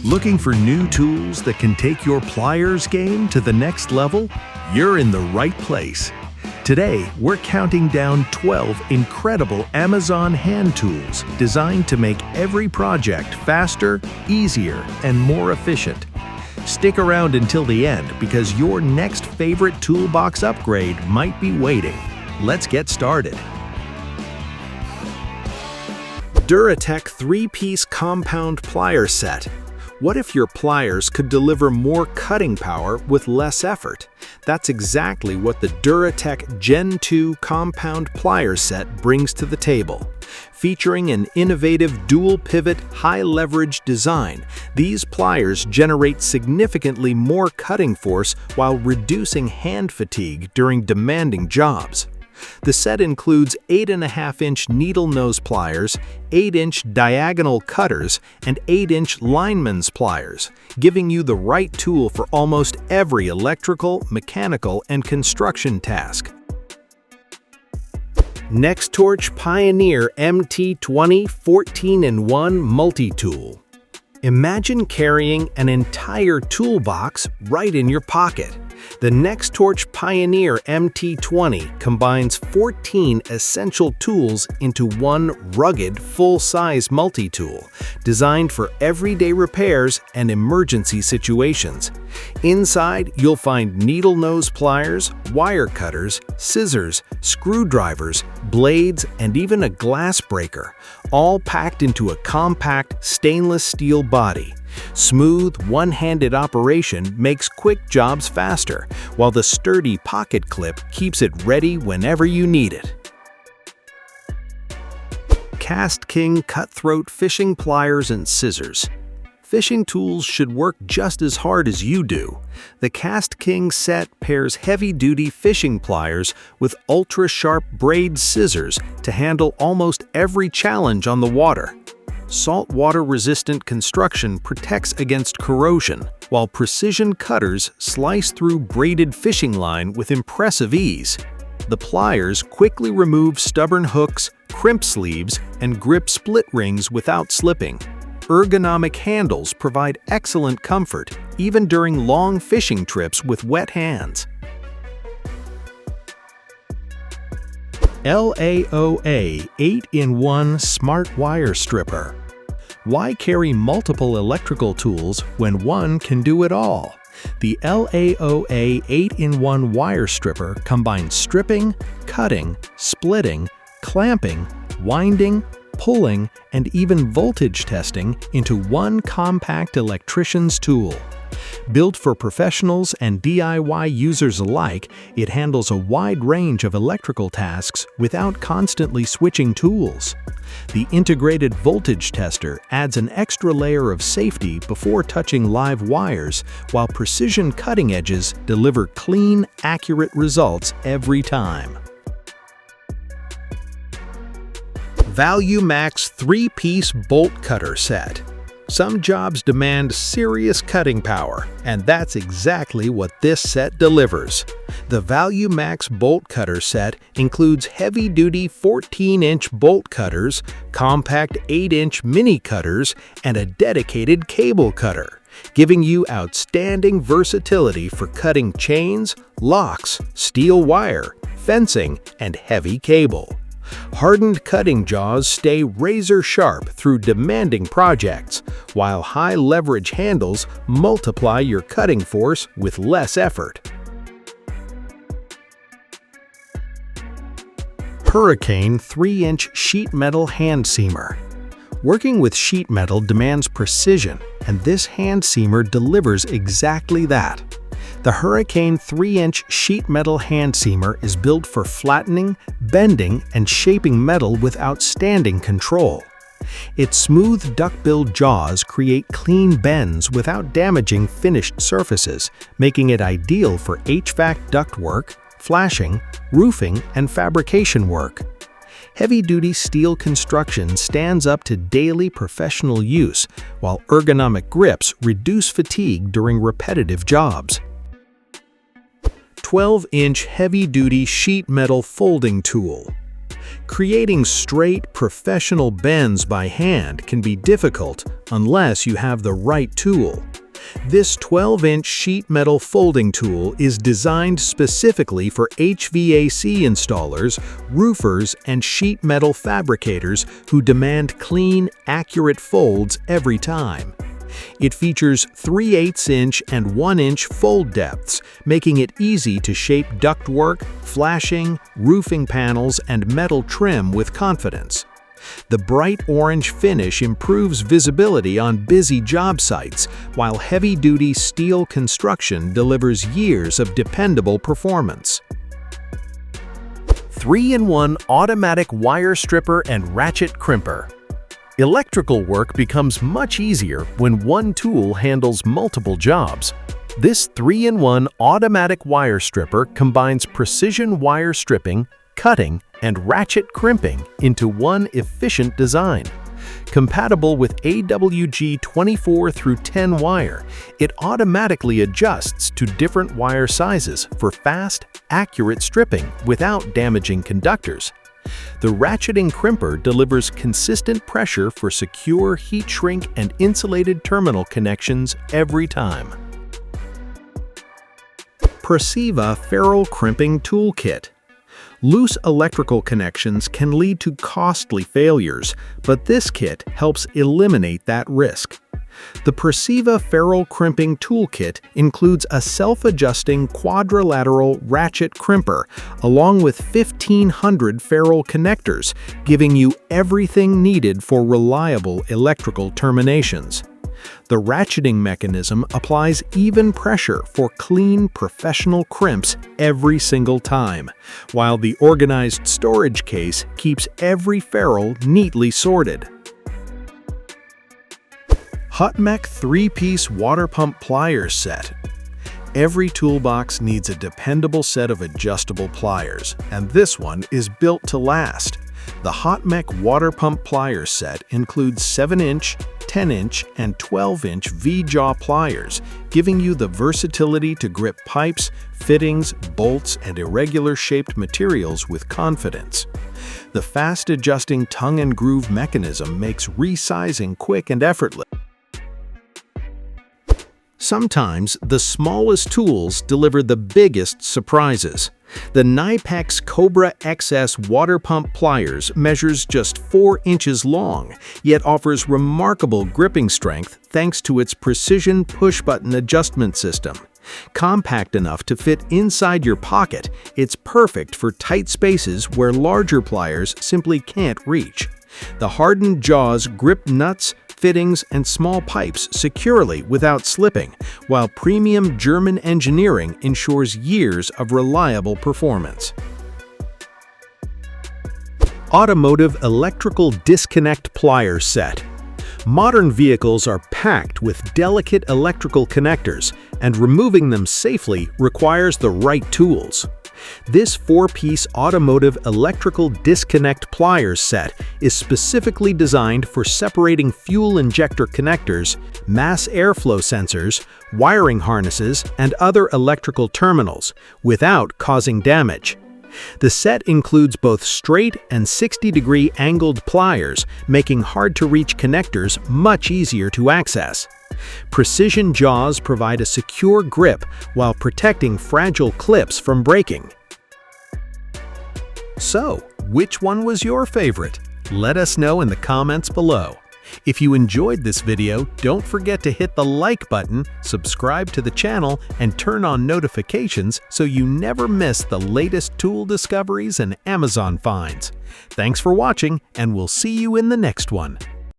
Looking for new tools that can take your pliers game to the next level? You're in the right place. Today, we're counting down 12 incredible Amazon hand tools designed to make every project faster, easier, and more efficient. Stick around until the end because your next favorite toolbox upgrade might be waiting. Let's get started. DURATECH 3-piece compound plier set. What if your pliers could deliver more cutting power with less effort? That's exactly what the DURATECH Gen 2 compound plier set brings to the table. Featuring an innovative dual-pivot, high-leverage design, these pliers generate significantly more cutting force while reducing hand fatigue during demanding jobs. The set includes 8.5-inch needle nose pliers, 8-inch diagonal cutters, and 8-inch lineman's pliers, giving you the right tool for almost every electrical, mechanical, and construction task. NEXTORCH Pioneer MT20 14-in-1 Multi-Tool. Imagine carrying an entire toolbox right in your pocket. The NEXTORCH Pioneer MT20 combines 14 essential tools into one rugged, full-size multi-tool, designed for everyday repairs and emergency situations. Inside, you'll find needle nose pliers, wire cutters, scissors, screwdrivers, blades, and even a glass breaker, all packed into a compact stainless steel body. Smooth, one-handed operation makes quick jobs faster, while the sturdy pocket clip keeps it ready whenever you need it. KastKing Cutthroat Fishing Pliers and Scissors. Fishing tools should work just as hard as you do. The KastKing set pairs heavy-duty fishing pliers with ultra-sharp braid scissors to handle almost every challenge on the water. Saltwater-resistant construction protects against corrosion, while precision cutters slice through braided fishing line with impressive ease. The pliers quickly remove stubborn hooks, crimp sleeves, and grip split rings without slipping. Ergonomic handles provide excellent comfort, even during long fishing trips with wet hands. LAOA 8-in-1 Smart Wire Stripper. Why carry multiple electrical tools when one can do it all? The LAOA 8-in-1 wire stripper combines stripping, cutting, splitting, clamping, winding, pulling, and even voltage testing into one compact electrician's tool. Built for professionals and DIY users alike, it handles a wide range of electrical tasks without constantly switching tools. The integrated voltage tester adds an extra layer of safety before touching live wires, while precision cutting edges deliver clean, accurate results every time. ValueMax 3-piece bolt cutter set. Some jobs demand serious cutting power, and that's exactly what this set delivers. The ValueMax bolt cutter set includes heavy-duty 14-inch bolt cutters, compact 8-inch mini cutters, and a dedicated cable cutter, giving you outstanding versatility for cutting chains, locks, steel wire, fencing, and heavy cable. Hardened cutting jaws stay razor-sharp through demanding projects, while high-leverage handles multiply your cutting force with less effort. Hurricane 3-inch sheet metal hand seamer. Working with sheet metal demands precision, and this hand seamer delivers exactly that. The Hurricane 3-inch sheet metal hand seamer is built for flattening, bending, and shaping metal with outstanding control. Its smooth duckbill jaws create clean bends without damaging finished surfaces, making it ideal for HVAC ductwork, flashing, roofing, and fabrication work. Heavy-duty steel construction stands up to daily professional use, while ergonomic grips reduce fatigue during repetitive jobs. 12-inch heavy-duty sheet metal folding tool. Creating straight, professional bends by hand can be difficult unless you have the right tool. This 12-inch sheet metal folding tool is designed specifically for HVAC installers, roofers, and sheet metal fabricators who demand clean, accurate folds every time. It features 3/8-inch and 1-inch fold depths, making it easy to shape ductwork, flashing, roofing panels, and metal trim with confidence. The bright orange finish improves visibility on busy job sites, while heavy-duty steel construction delivers years of dependable performance. 3-in-1 automatic wire stripper and ratchet crimper. Electrical work becomes much easier when one tool handles multiple jobs. This 3-in-1 automatic wire stripper combines precision wire stripping, cutting, and ratchet crimping into one efficient design. Compatible with AWG 24 through 10 wire, it automatically adjusts to different wire sizes for fast, accurate stripping without damaging conductors. The ratcheting crimper delivers consistent pressure for secure heat shrink and insulated terminal connections every time. Preciva Ferrule Crimping Toolkit. Loose electrical connections can lead to costly failures, but this kit helps eliminate that risk. The Preciva Ferrule Crimping Toolkit includes a self-adjusting quadrilateral ratchet crimper, along with 1,500 ferrule connectors, giving you everything needed for reliable electrical terminations. The ratcheting mechanism applies even pressure for clean, professional crimps every single time, while the organized storage case keeps every ferrule neatly sorted. HAUTMEC 3-piece water pump pliers set. Every toolbox needs a dependable set of adjustable pliers, and this one is built to last. The HAUTMEC water pump pliers set includes 7-inch, 10-inch, and 12-inch V-jaw pliers, giving you the versatility to grip pipes, fittings, bolts, and irregular-shaped materials with confidence. The fast-adjusting tongue and groove mechanism makes resizing quick and effortless. Sometimes the smallest tools deliver the biggest surprises. The KNIPEX Cobra XS water pump pliers measures just 4 inches long, yet offers remarkable gripping strength thanks to its precision push-button adjustment system. Compact enough to fit inside your pocket, it's perfect for tight spaces where larger pliers simply can't reach. The hardened jaws grip nuts, fittings, and small pipes securely without slipping, while premium German engineering ensures years of reliable performance. Automotive Electrical Disconnect Pliers Set. Modern vehicles are packed with delicate electrical connectors, and removing them safely requires the right tools. This 4-piece Automotive Electrical Disconnect Pliers set is specifically designed for separating fuel injector connectors, mass airflow sensors, wiring harnesses, and other electrical terminals, without causing damage. The set includes both straight and 60-degree angled pliers, making hard-to-reach connectors much easier to access. Precision jaws provide a secure grip while protecting fragile clips from breaking. So, which one was your favorite? Let us know in the comments below. If you enjoyed this video, don't forget to hit the like button, subscribe to the channel, and turn on notifications so you never miss the latest tool discoveries and Amazon finds. Thanks for watching, and we'll see you in the next one.